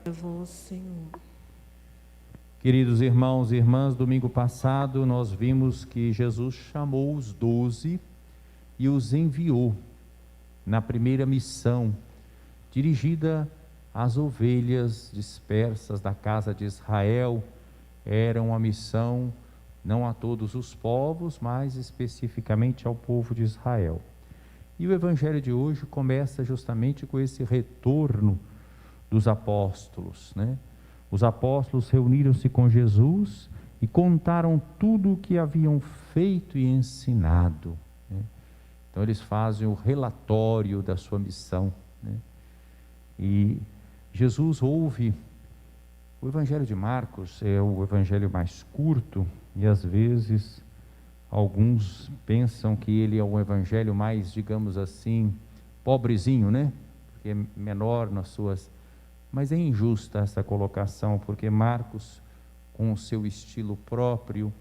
a vós, Senhor. Queridos irmãos e irmãs, domingo passado nós vimos que Jesus chamou os 12 e os enviou na primeira missão, dirigida às ovelhas dispersas da casa de Israel. Era uma missão não a todos os povos, mas especificamente ao povo de Israel. E o evangelho de hoje começa justamente com esse retorno dos apóstolos, né? Os apóstolos reuniram-se com Jesus e contaram tudo o que haviam feito e ensinado, né? Então eles fazem o relatório da sua missão, né? E Jesus ouve. O evangelho de Marcos é o evangelho mais curto e às vezes alguns pensam que ele é um evangelho mais, digamos assim, pobrezinho, né? Porque é menor nas suas... Mas é injusta essa colocação, porque Marcos, com o seu estilo próprio,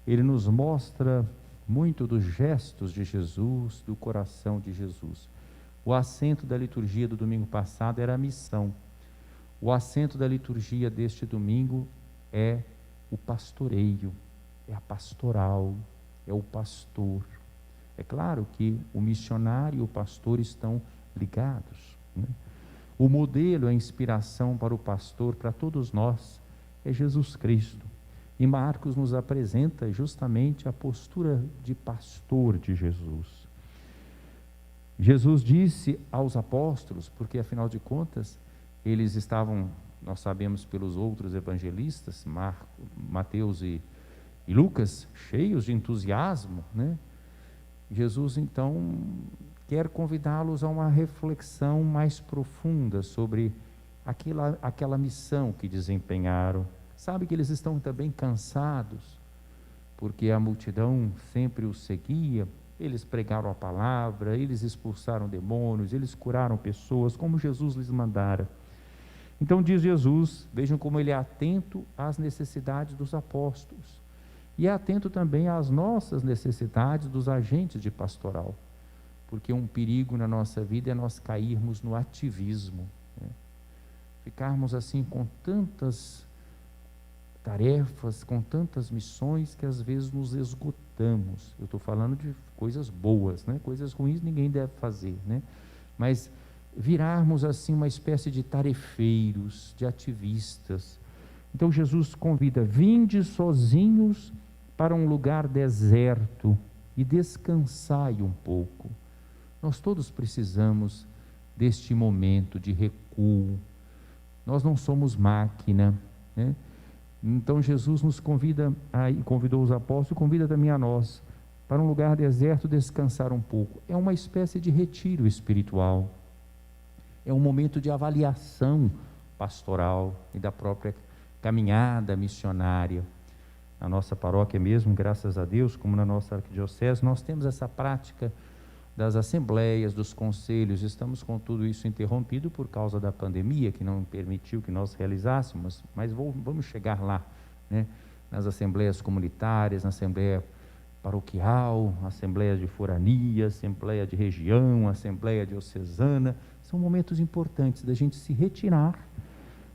ele nos mostra muito dos gestos de Jesus, do coração de Jesus. O acento da liturgia do domingo passado era a missão. O acento da liturgia deste domingo é o pastoreio, é a pastoral, é o pastor. É claro que o missionário e o pastor estão ligados, né? O modelo, a inspiração para o pastor, para todos nós, é Jesus Cristo. E Marcos nos apresenta justamente a postura de pastor de Jesus. Jesus disse aos apóstolos, porque afinal de contas, eles estavam, nós sabemos pelos outros evangelistas, Mateus e Lucas, cheios de entusiasmo, né? Jesus então quer convidá-los a uma reflexão mais profunda sobre aquela missão que desempenharam. Sabe que eles estão também cansados, porque a multidão sempre os seguia. Eles pregaram a palavra, eles expulsaram demônios, eles curaram pessoas, como Jesus lhes mandara. Então diz Jesus, vejam como ele é atento às necessidades dos apóstolos, e é atento também às nossas necessidades dos agentes de pastoral, porque um perigo na nossa vida é nós cairmos no ativismo, né? Ficarmos assim com tantas tarefas, com tantas missões, que às vezes nos esgotamos. Eu estou falando de coisas boas, né? Coisas ruins ninguém deve fazer, né? Mas virarmos assim uma espécie de tarefeiros, de ativistas. Então Jesus convida: vinde sozinhos para um lugar deserto e descansai um pouco. Nós todos precisamos deste momento de recuo. Nós não somos máquina, né? Então Jesus nos convida, convidou os apóstolos, convida também a nós, para um lugar deserto descansar um pouco. É uma espécie de retiro espiritual. É um momento de avaliação pastoral e da própria caminhada missionária. Na nossa paróquia mesmo, graças a Deus, como na nossa arquidiocese, nós temos essa prática das assembleias, dos conselhos. Estamos com tudo isso interrompido por causa da pandemia, que não permitiu que nós realizássemos, mas vamos chegar lá, né? Nas assembleias comunitárias, na assembleia paroquial, assembleia de forania, assembleia de região, assembleia diocesana. São momentos importantes da gente se retirar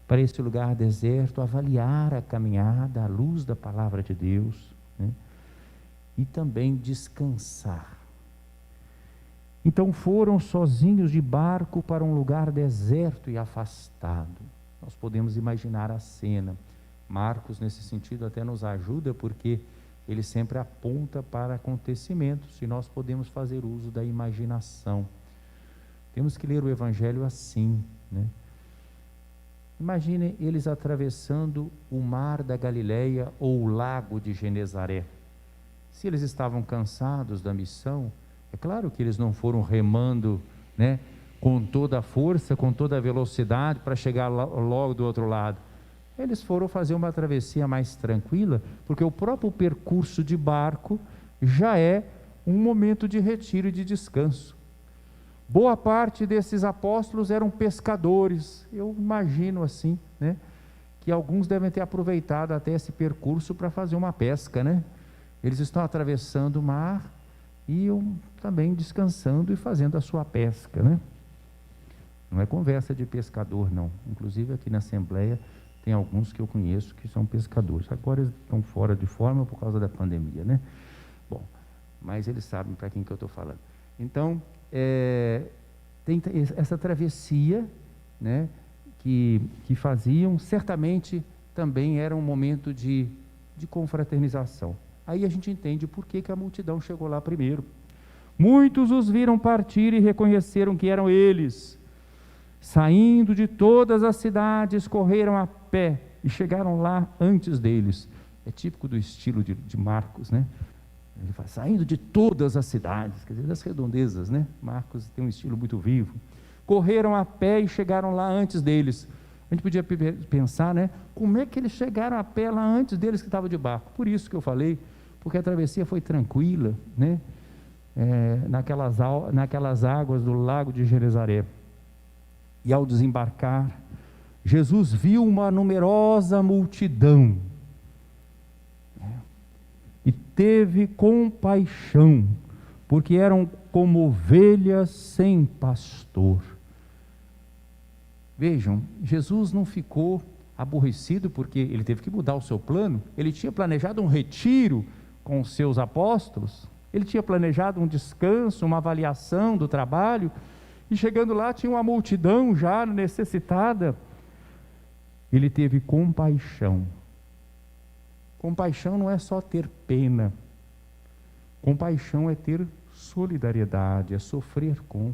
para esse lugar deserto, avaliar a caminhada à luz da palavra de Deus, né? E também descansar. Então foram sozinhos de barco para um lugar deserto e afastado. Nós podemos imaginar a cena. Marcos, nesse sentido, até nos ajuda, porque ele sempre aponta para acontecimentos, e nós podemos fazer uso da imaginação. Temos que ler o evangelho assim, né? Imaginem eles atravessando o mar da Galileia ou o lago de Genezaré. Se eles estavam cansados da missão, é claro que eles não foram remando, né, com toda a força, com toda a velocidade para chegar logo do outro lado. Eles foram fazer uma travessia mais tranquila, porque o próprio percurso de barco já é um momento de retiro e de descanso. Boa parte desses apóstolos eram pescadores. Eu imagino assim, né, que alguns devem ter aproveitado até esse percurso para fazer uma pesca, né? Eles estão atravessando o mar e também descansando e fazendo a sua pesca, né? Não é conversa de pescador, não. Inclusive aqui na Assembleia tem alguns que eu conheço que são pescadores. Agora eles estão fora de forma por causa da pandemia, né? Bom, mas eles sabem para quem que eu estou falando. Então, tem essa travessia, né, que faziam, certamente também era um momento de confraternização. Aí a gente entende por que a multidão chegou lá primeiro. Muitos os viram partir e reconheceram que eram eles. Saindo de todas as cidades, correram a pé e chegaram lá antes deles. É típico do estilo de Marcos, né? Ele fala, saindo de todas as cidades, quer dizer, das redondezas, né? Marcos tem um estilo muito vivo. Correram a pé e chegaram lá antes deles. A gente podia pensar, né? Como é que eles chegaram a pé lá antes deles que estavam de barco? Por isso que eu falei, porque a travessia foi tranquila, né? Naquelas águas do lago de Genezaré. E ao desembarcar, Jesus viu uma numerosa multidão e teve compaixão, porque eram como ovelhas sem pastor. Vejam, Jesus não ficou aborrecido porque ele teve que mudar o seu plano. Ele tinha planejado um retiro com os seus apóstolos, ele tinha planejado um descanso, uma avaliação do trabalho, e chegando lá tinha uma multidão já necessitada. Ele teve compaixão. Compaixão não é só ter pena. Compaixão é ter solidariedade, é sofrer com.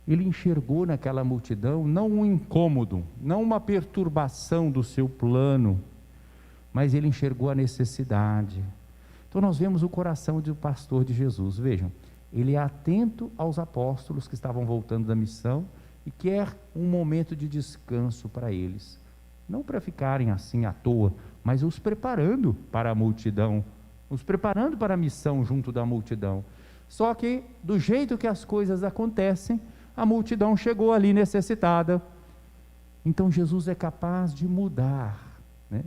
Ele enxergou naquela multidão não um incômodo, não uma perturbação do seu plano, mas ele enxergou a necessidade. Então nós vemos o coração do pastor de Jesus. Vejam, ele é atento aos apóstolos que estavam voltando da missão e quer um momento de descanso para eles. Não para ficarem assim à toa, mas os preparando para a multidão, os preparando para a missão junto da multidão. Só que, do jeito que as coisas acontecem, a multidão chegou ali necessitada. Então Jesus é capaz de mudar, né,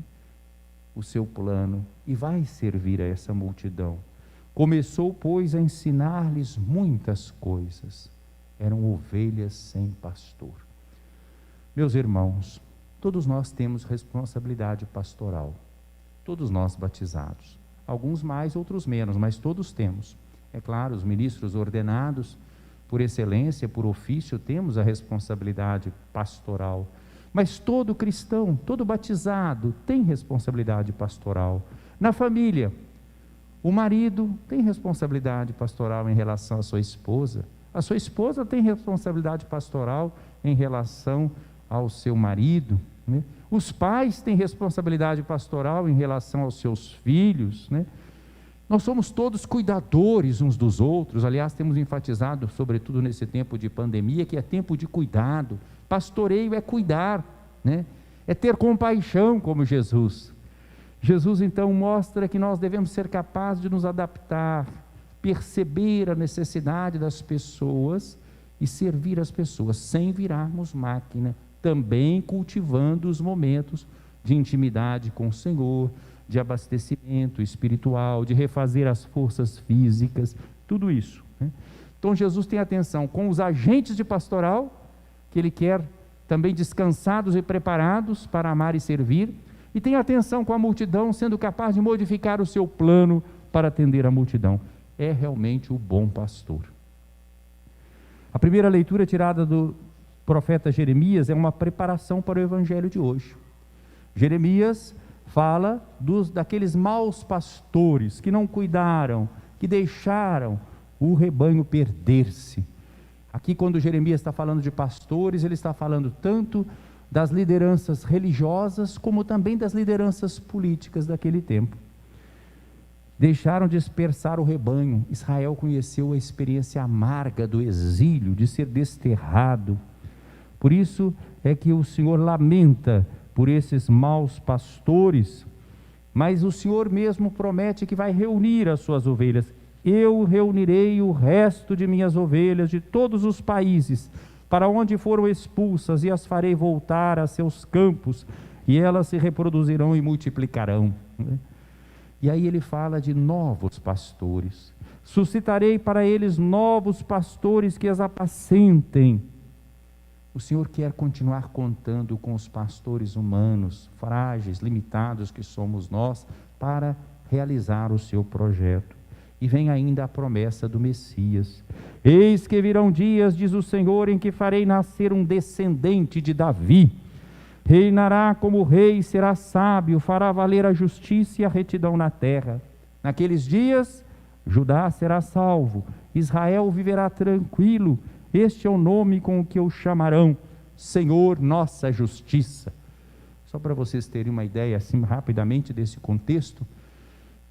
o seu plano e vai servir a essa multidão. Começou, pois, a ensinar-lhes muitas coisas. Eram ovelhas sem pastor. Meus irmãos, todos nós temos responsabilidade pastoral. Todos nós batizados. Alguns mais, outros menos, mas todos temos. É claro, os ministros ordenados, por excelência, por ofício, temos a responsabilidade pastoral. Mas todo cristão, todo batizado, tem responsabilidade pastoral. Na família, o marido tem responsabilidade pastoral em relação à sua esposa. A sua esposa tem responsabilidade pastoral em relação ao seu marido, né? Os pais têm responsabilidade pastoral em relação aos seus filhos, né? Nós somos todos cuidadores uns dos outros. Aliás, temos enfatizado, sobretudo nesse tempo de pandemia, que é tempo de cuidado. Pastoreio é cuidar, né? É ter compaixão como Jesus. Jesus então mostra que nós devemos ser capazes de nos adaptar, perceber a necessidade das pessoas e servir as pessoas, sem virarmos máquina, também cultivando os momentos de intimidade com o Senhor, de abastecimento espiritual, de refazer as forças físicas, tudo isso, né? Então Jesus tem atenção com os agentes de pastoral, que Ele quer também descansados e preparados para amar e servir, e tem atenção com a multidão, sendo capaz de modificar o seu plano para atender a multidão. É realmente o bom pastor. A primeira leitura tirada do profeta Jeremias é uma preparação para o evangelho de hoje. Jeremias fala daqueles maus pastores que não cuidaram, que deixaram o rebanho perder-se. Aqui, quando Jeremias está falando de pastores, ele está falando tanto das lideranças religiosas, como também das lideranças políticas daquele tempo. Deixaram dispersar o rebanho. Israel conheceu a experiência amarga do exílio, de ser desterrado. Por isso é que o Senhor lamenta por esses maus pastores, mas o Senhor mesmo promete que vai reunir as suas ovelhas. Eu reunirei o resto de minhas ovelhas de todos os países, para onde foram expulsas, e as farei voltar a seus campos, e elas se reproduzirão e multiplicarão. E aí ele fala de novos pastores. Suscitarei para eles novos pastores que as apacentem. O Senhor quer continuar contando com os pastores humanos, frágeis, limitados que somos nós, para realizar o seu projeto. E vem ainda a promessa do Messias. Eis que virão dias, diz o Senhor, em que farei nascer um descendente de Davi. Reinará como rei, será sábio, fará valer a justiça e a retidão na terra. Naqueles dias, Judá será salvo, Israel viverá tranquilo. Este é o nome com o que o chamarão, Senhor, nossa justiça. Só para vocês terem uma ideia, assim, rapidamente, desse contexto,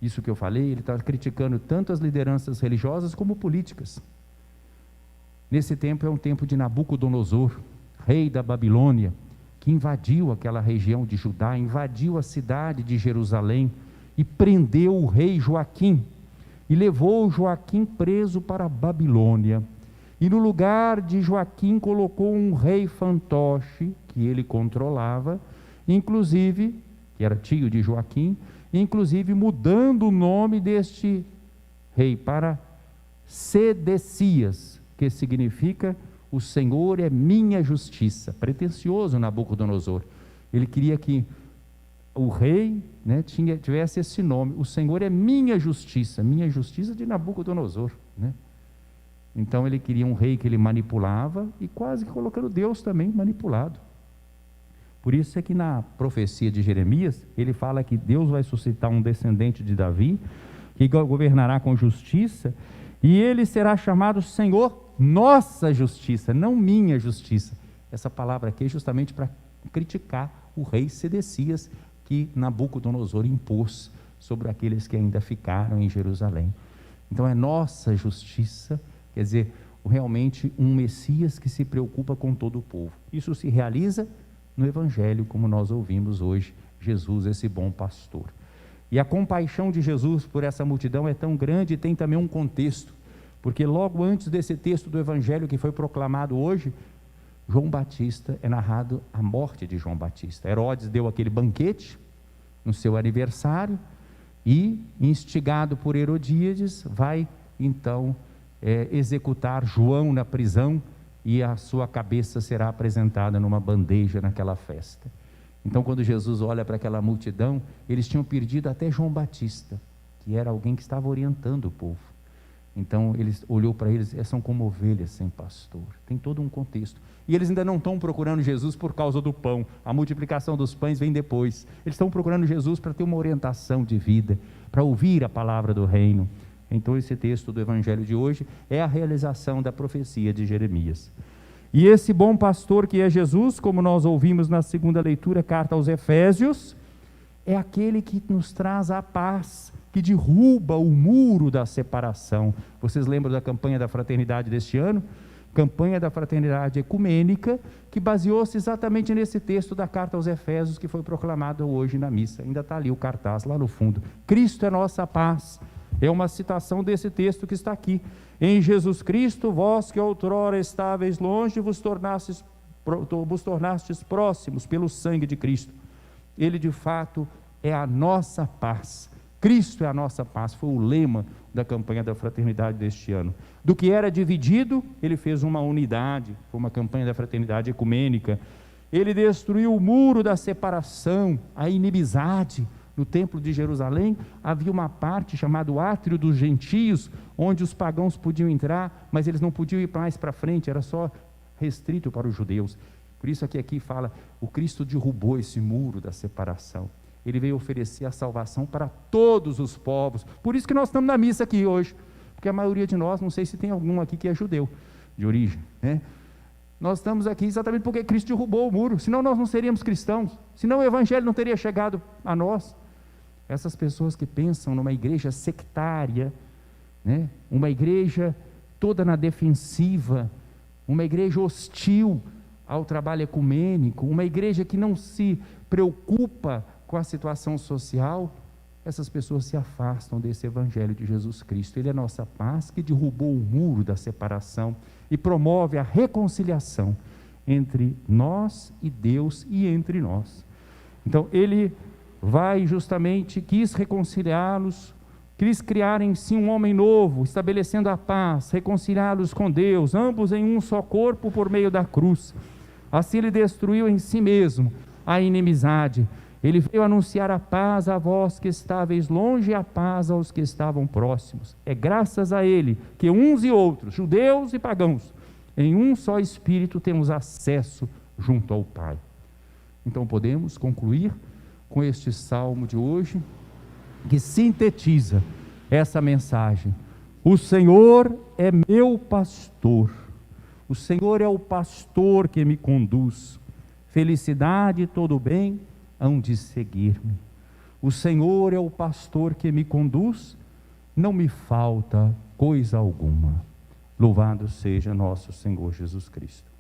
isso que eu falei, ele está criticando tanto as lideranças religiosas como políticas. Nesse tempo é um tempo de Nabucodonosor, rei da Babilônia, que invadiu aquela região de Judá, invadiu a cidade de Jerusalém e prendeu o rei Joaquim, e levou Joaquim preso para a Babilônia. E no lugar de Joaquim colocou um rei fantoche, que ele controlava, inclusive, que era tio de Joaquim, inclusive mudando o nome deste rei para Sedecias, que significa o Senhor é minha justiça. Pretensioso Nabucodonosor. Ele queria que o rei, né, tivesse esse nome, o Senhor é minha justiça de Nabucodonosor, né? Então ele queria um rei que ele manipulava e quase colocando Deus também manipulado. Por isso é que na profecia de Jeremias, ele fala que Deus vai suscitar um descendente de Davi, que governará com justiça, e ele será chamado Senhor, nossa justiça, não minha justiça. Essa palavra aqui é justamente para criticar o rei Sedecias, que Nabucodonosor impôs sobre aqueles que ainda ficaram em Jerusalém. Então é nossa justiça, quer dizer, realmente um Messias que se preocupa com todo o povo. Isso se realiza no Evangelho, como nós ouvimos hoje, Jesus, esse bom pastor. E a compaixão de Jesus por essa multidão é tão grande, e tem também um contexto, porque logo antes desse texto do Evangelho que foi proclamado hoje, João Batista, é narrado a morte de João Batista. Herodes deu aquele banquete no seu aniversário e, instigado por Herodíades, vai então executar João na prisão, e a sua cabeça será apresentada numa bandeja naquela festa. Então, quando Jesus olha para aquela multidão, eles tinham perdido até João Batista, que era alguém que estava orientando o povo. Então, ele olhou para eles, são como ovelhas sem pastor. Tem todo um contexto. E eles ainda não estão procurando Jesus por causa do pão. A multiplicação dos pães vem depois. Eles estão procurando Jesus para ter uma orientação de vida, para ouvir a palavra do reino. Então, esse texto do Evangelho de hoje é a realização da profecia de Jeremias. E esse bom pastor que é Jesus, como nós ouvimos na segunda leitura, carta aos Efésios, é aquele que nos traz a paz, que derruba o muro da separação. Vocês lembram da campanha da fraternidade deste ano? Campanha da fraternidade ecumênica, que baseou-se exatamente nesse texto da carta aos Efésios, que foi proclamado hoje na missa. Ainda está ali o cartaz, lá no fundo. Cristo é nossa paz. É uma citação desse texto que está aqui. Em Jesus Cristo, vós que outrora estáveis longe, vos tornastes próximos pelo sangue de Cristo. Ele de fato é a nossa paz. Cristo é a nossa paz, foi o lema da campanha da fraternidade deste ano. Do que era dividido, ele fez uma unidade, foi uma campanha da fraternidade ecumênica. Ele destruiu o muro da separação, a inimizade. No templo de Jerusalém havia uma parte chamada o átrio dos gentios, onde os pagãos podiam entrar, mas eles não podiam ir mais para frente, era só restrito para os judeus. Por isso aqui fala, o Cristo derrubou esse muro da separação. Ele veio oferecer a salvação para todos os povos. Por isso que nós estamos na missa aqui hoje, porque a maioria de nós, não sei se tem algum aqui que é judeu de origem, né? Nós estamos aqui exatamente porque Cristo derrubou o muro, senão nós não seríamos cristãos, senão o Evangelho não teria chegado a nós. Essas pessoas que pensam numa igreja sectária, né? Uma igreja toda na defensiva, uma igreja hostil ao trabalho ecumênico, uma igreja que não se preocupa com a situação social, essas pessoas se afastam desse Evangelho de Jesus Cristo. Ele é a nossa paz, que derrubou o muro da separação e promove a reconciliação entre nós e Deus e entre nós. Então, ele quis reconciliá-los, quis criar em si um homem novo, estabelecendo a paz, reconciliá-los com Deus, ambos em um só corpo por meio da cruz, Assim ele destruiu em si mesmo a inimizade. Ele veio anunciar a paz a vós que estáveis longe e a paz aos que estavam próximos. É graças a ele que uns e outros, judeus e pagãos, em um só Espírito temos acesso junto ao Pai. Então podemos concluir com este salmo de hoje, que sintetiza essa mensagem. O Senhor é meu pastor, o Senhor é o pastor que me conduz, felicidade e todo bem hão de seguir-me. O Senhor é o pastor que me conduz, não me falta coisa alguma. Louvado seja nosso Senhor Jesus Cristo.